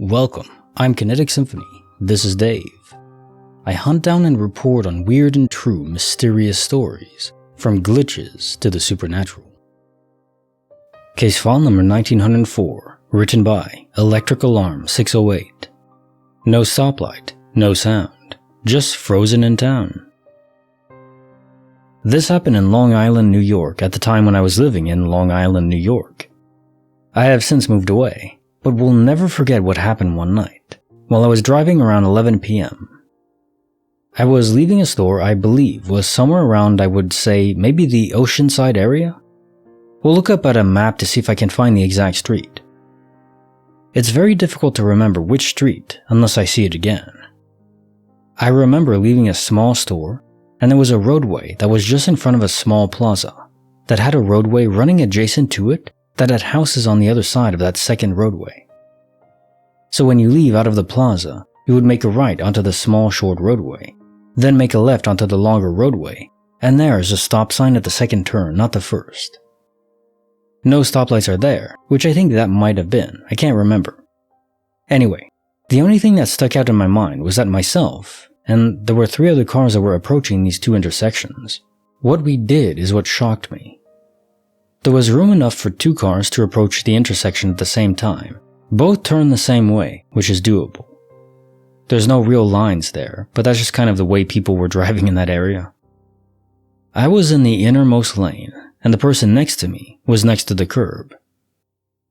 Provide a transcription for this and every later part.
Welcome, I'm Kinetic Symphony. This is Dave. I hunt down and report on weird and true mysterious stories, from glitches to the supernatural. Case file number 1904, written by Electric Alarm 608. No stoplight, no sound, just frozen in town. This happened in Long Island, New York at the time when I was living in Long Island, New York. I have since moved away, but will never forget what happened one night, while I was driving around 11 p.m. I was leaving a store I believe was somewhere around, I would say, maybe the Oceanside area? We'll look up at a map to see if I can find the exact street. It's very difficult to remember which street unless I see it again. I remember leaving a small store, and there was a roadway that was just in front of a small plaza that had a roadway running adjacent to it that had houses on the other side of that second roadway. So when you leave out of the plaza, you would make a right onto the small short roadway, then make a left onto the longer roadway, and there is a stop sign at the second turn, not the first. No stoplights are there, which I think that might have been, I can't remember. Anyway, the only thing that stuck out in my mind was that myself, and there were 3 other cars that were approaching these 2 intersections. What we did is what shocked me. There was room enough for 2 cars to approach the intersection at the same time. Both turn the same way, which is doable. There's no real lines there, but that's just kind of the way people were driving in that area. I was in the innermost lane, and the person next to me was next to the curb.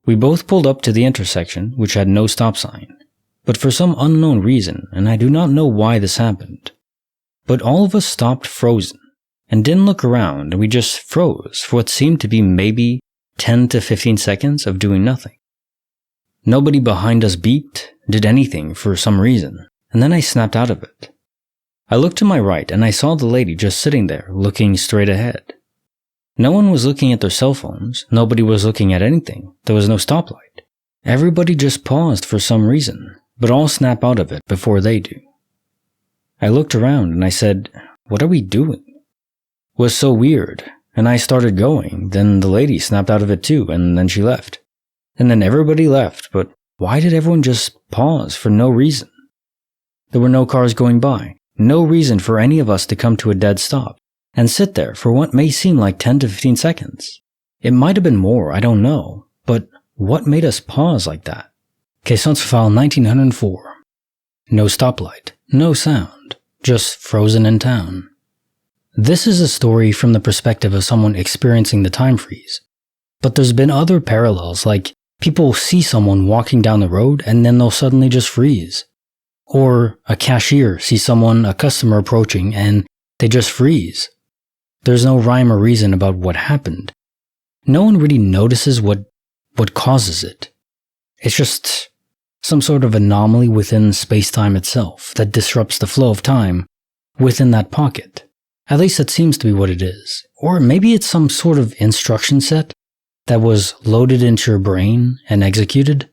We both pulled up to the intersection, which had no stop sign, but for some unknown reason, and I do not know why this happened, but all of us stopped frozen and didn't look around, and we just froze for what seemed to be maybe 10 to 15 seconds of doing nothing. Nobody behind us beeped, did anything for some reason, and then I snapped out of it. I looked to my right and I saw the lady just sitting there, looking straight ahead. No one was looking at their cell phones, nobody was looking at anything, there was no stoplight. Everybody just paused for some reason, but all snap out of it before they do. I looked around and I said, "What are we doing?" It was so weird, and I started going, then the lady snapped out of it too, and then she left. And then everybody left, but why did everyone just pause for no reason? There were no cars going by, no reason for any of us to come to a dead stop and sit there for what may seem like 10 to 15 seconds. It might have been more, I don't know, but what made us pause like that? Case file 1904. No stoplight, no sound, just frozen in town. This is a story from the perspective of someone experiencing the time freeze, but there's been other parallels, like people see someone walking down the road and then they'll suddenly just freeze. Or a cashier sees a customer approaching and they just freeze. There's no rhyme or reason about what happened. No one really notices what causes it. It's just some sort of anomaly within space-time itself that disrupts the flow of time within that pocket. At least that seems to be what it is. Or maybe it's some sort of instruction set that was loaded into your brain and executed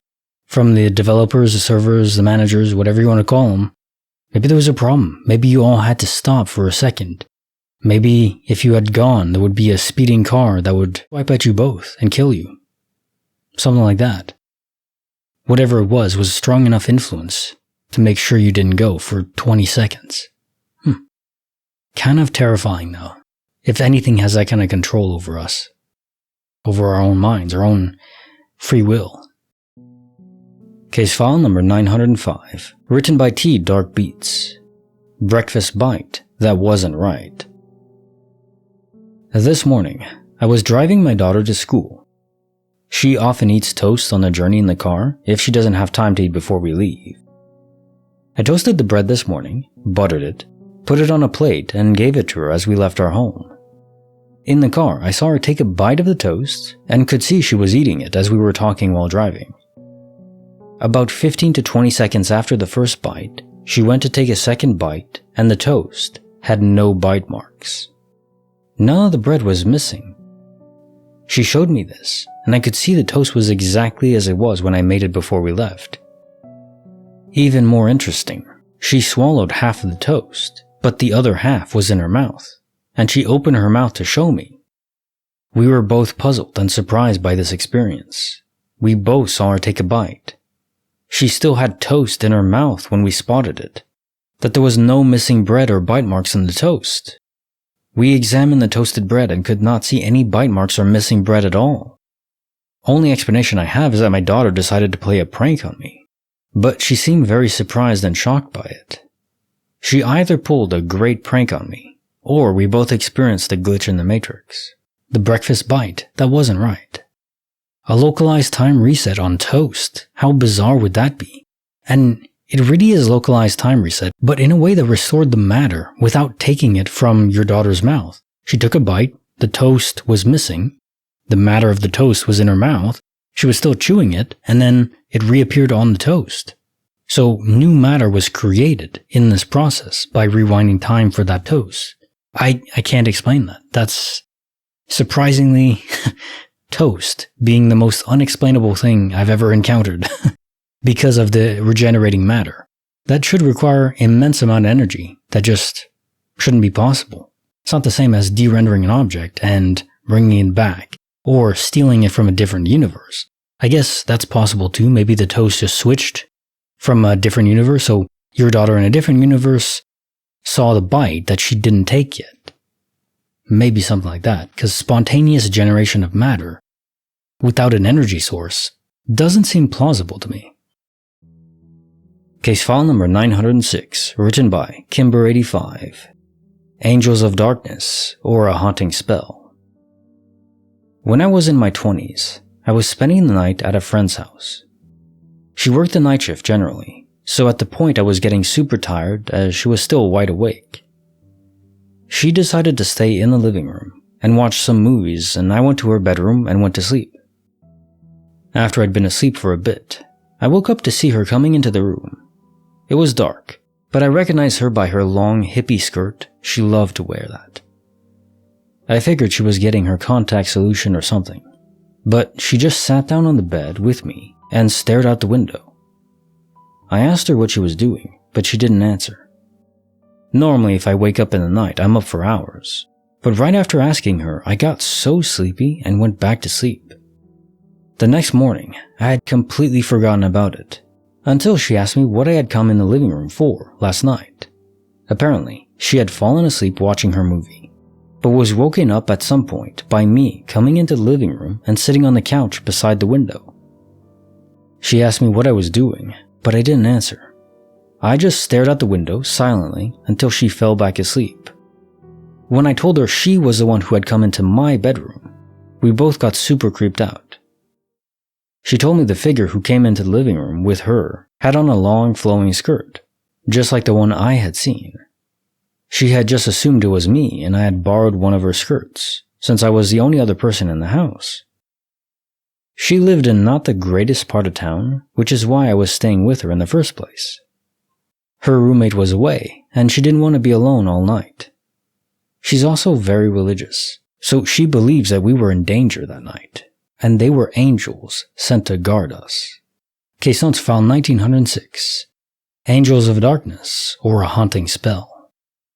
from the developers, the servers, the managers, whatever you want to call them. Maybe there was a problem. Maybe you all had to stop for a second. Maybe if you had gone, there would be a speeding car that would wipe at you both and kill you. Something like that. Whatever it was a strong enough influence to make sure you didn't go for 20 seconds. Kind of terrifying though, if anything has that kind of control over us. Over our own minds, our own free will. Case file number 905, written by tDarkBeats. Breakfast bite that wasn't right. This morning, I was driving my daughter to school. She often eats toast on the journey in the car if she doesn't have time to eat before we leave. I toasted the bread this morning, buttered it, put it on a plate, and gave it to her as we left our home. In the car, I saw her take a bite of the toast and could see she was eating it as we were talking while driving. About 15 to 20 seconds after the first bite, she went to take a second bite and the toast had no bite marks. None of the bread was missing. She showed me this, and I could see the toast was exactly as it was when I made it before we left. Even more interesting, she swallowed half of the toast, but the other half was in her mouth, and she opened her mouth to show me. We were both puzzled and surprised by this experience. We both saw her take a bite. she still had toast in her mouth when we spotted it, that there was no missing bread or bite marks in the toast. We examined the toasted bread and could not see any bite marks or missing bread at all. Only explanation I have is that my daughter decided to play a prank on me, but she seemed very surprised and shocked by it. She either pulled a great prank on me, or we both experienced a glitch in the matrix. The breakfast bite that wasn't right. A localized time reset on toast. How bizarre would that be? And it really is localized time reset, but in a way that restored the matter without taking it from your daughter's mouth. She took a bite, the toast was missing, the matter of the toast was in her mouth, she was still chewing it, and then it reappeared on the toast. So new matter was created in this process by rewinding time for that toast. I can't explain that. That's surprisingly toast being the most unexplainable thing I've ever encountered because of the regenerating matter. That should require immense amount of energy that just shouldn't be possible. It's not the same as de-rendering an object and bringing it back or stealing it from a different universe. I guess that's possible too. Maybe the toast just switched from a different universe, so your daughter in a different universe saw the bite that she didn't take yet. Maybe something like that, because spontaneous generation of matter without an energy source doesn't seem plausible to me. Case file number 906, written by Kimber85. Angels of Darkness, or a Haunting Spell. When I was in my 20s, I was spending the night at a friend's house. She worked the night shift generally, so at the point I was getting super tired as she was still wide awake. She decided to stay in the living room and watch some movies, and I went to her bedroom and went to sleep. After I'd been asleep for a bit, I woke up to see her coming into the room. It was dark, but I recognized her by her long hippie skirt. She loved to wear that. I figured she was getting her contact solution or something, but she just sat down on the bed with me and stared out the window. I asked her what she was doing, but she didn't answer. Normally, if I wake up in the night, I'm up for hours, but right after asking her, I got so sleepy and went back to sleep. The next morning, I had completely forgotten about it, until she asked me what I had come in the living room for last night. Apparently, she had fallen asleep watching her movie, but was woken up at some point by me coming into the living room and sitting on the couch beside the window. She asked me what I was doing, but I didn't answer. I just stared out the window silently until she fell back asleep. When I told her she was the one who had come into my bedroom, we both got super creeped out. She told me the figure who came into the living room with her had on a long flowing skirt, just like the one I had seen. She had just assumed it was me and I had borrowed one of her skirts, since I was the only other person in the house. She lived in not the greatest part of town, which is why I was staying with her in the first place. Her roommate was away, and she didn't want to be alone all night. She's also very religious, so she believes that we were in danger that night, and they were angels sent to guard us. Case notes file 1906. Angels of Darkness, or a Haunting Spell.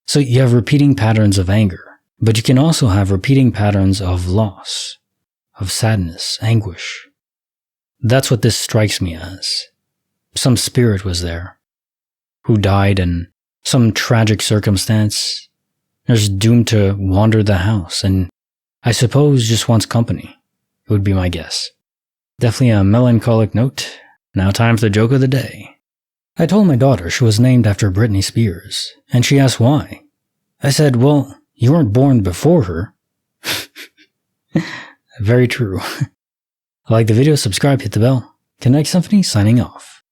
So you have repeating patterns of anger, but you can also have repeating patterns of loss, of sadness, anguish. That's what this strikes me as. Some spirit was there, who died in some tragic circumstance, is doomed to wander the house, and I suppose just wants company. It would be my guess. Definitely a melancholic note. Now time for the joke of the day. I told my daughter she was named after Britney Spears, and she asked why. I said, well, you weren't born before her. Very true. Like the video, subscribe, hit the bell. Kinetic Symphony signing off.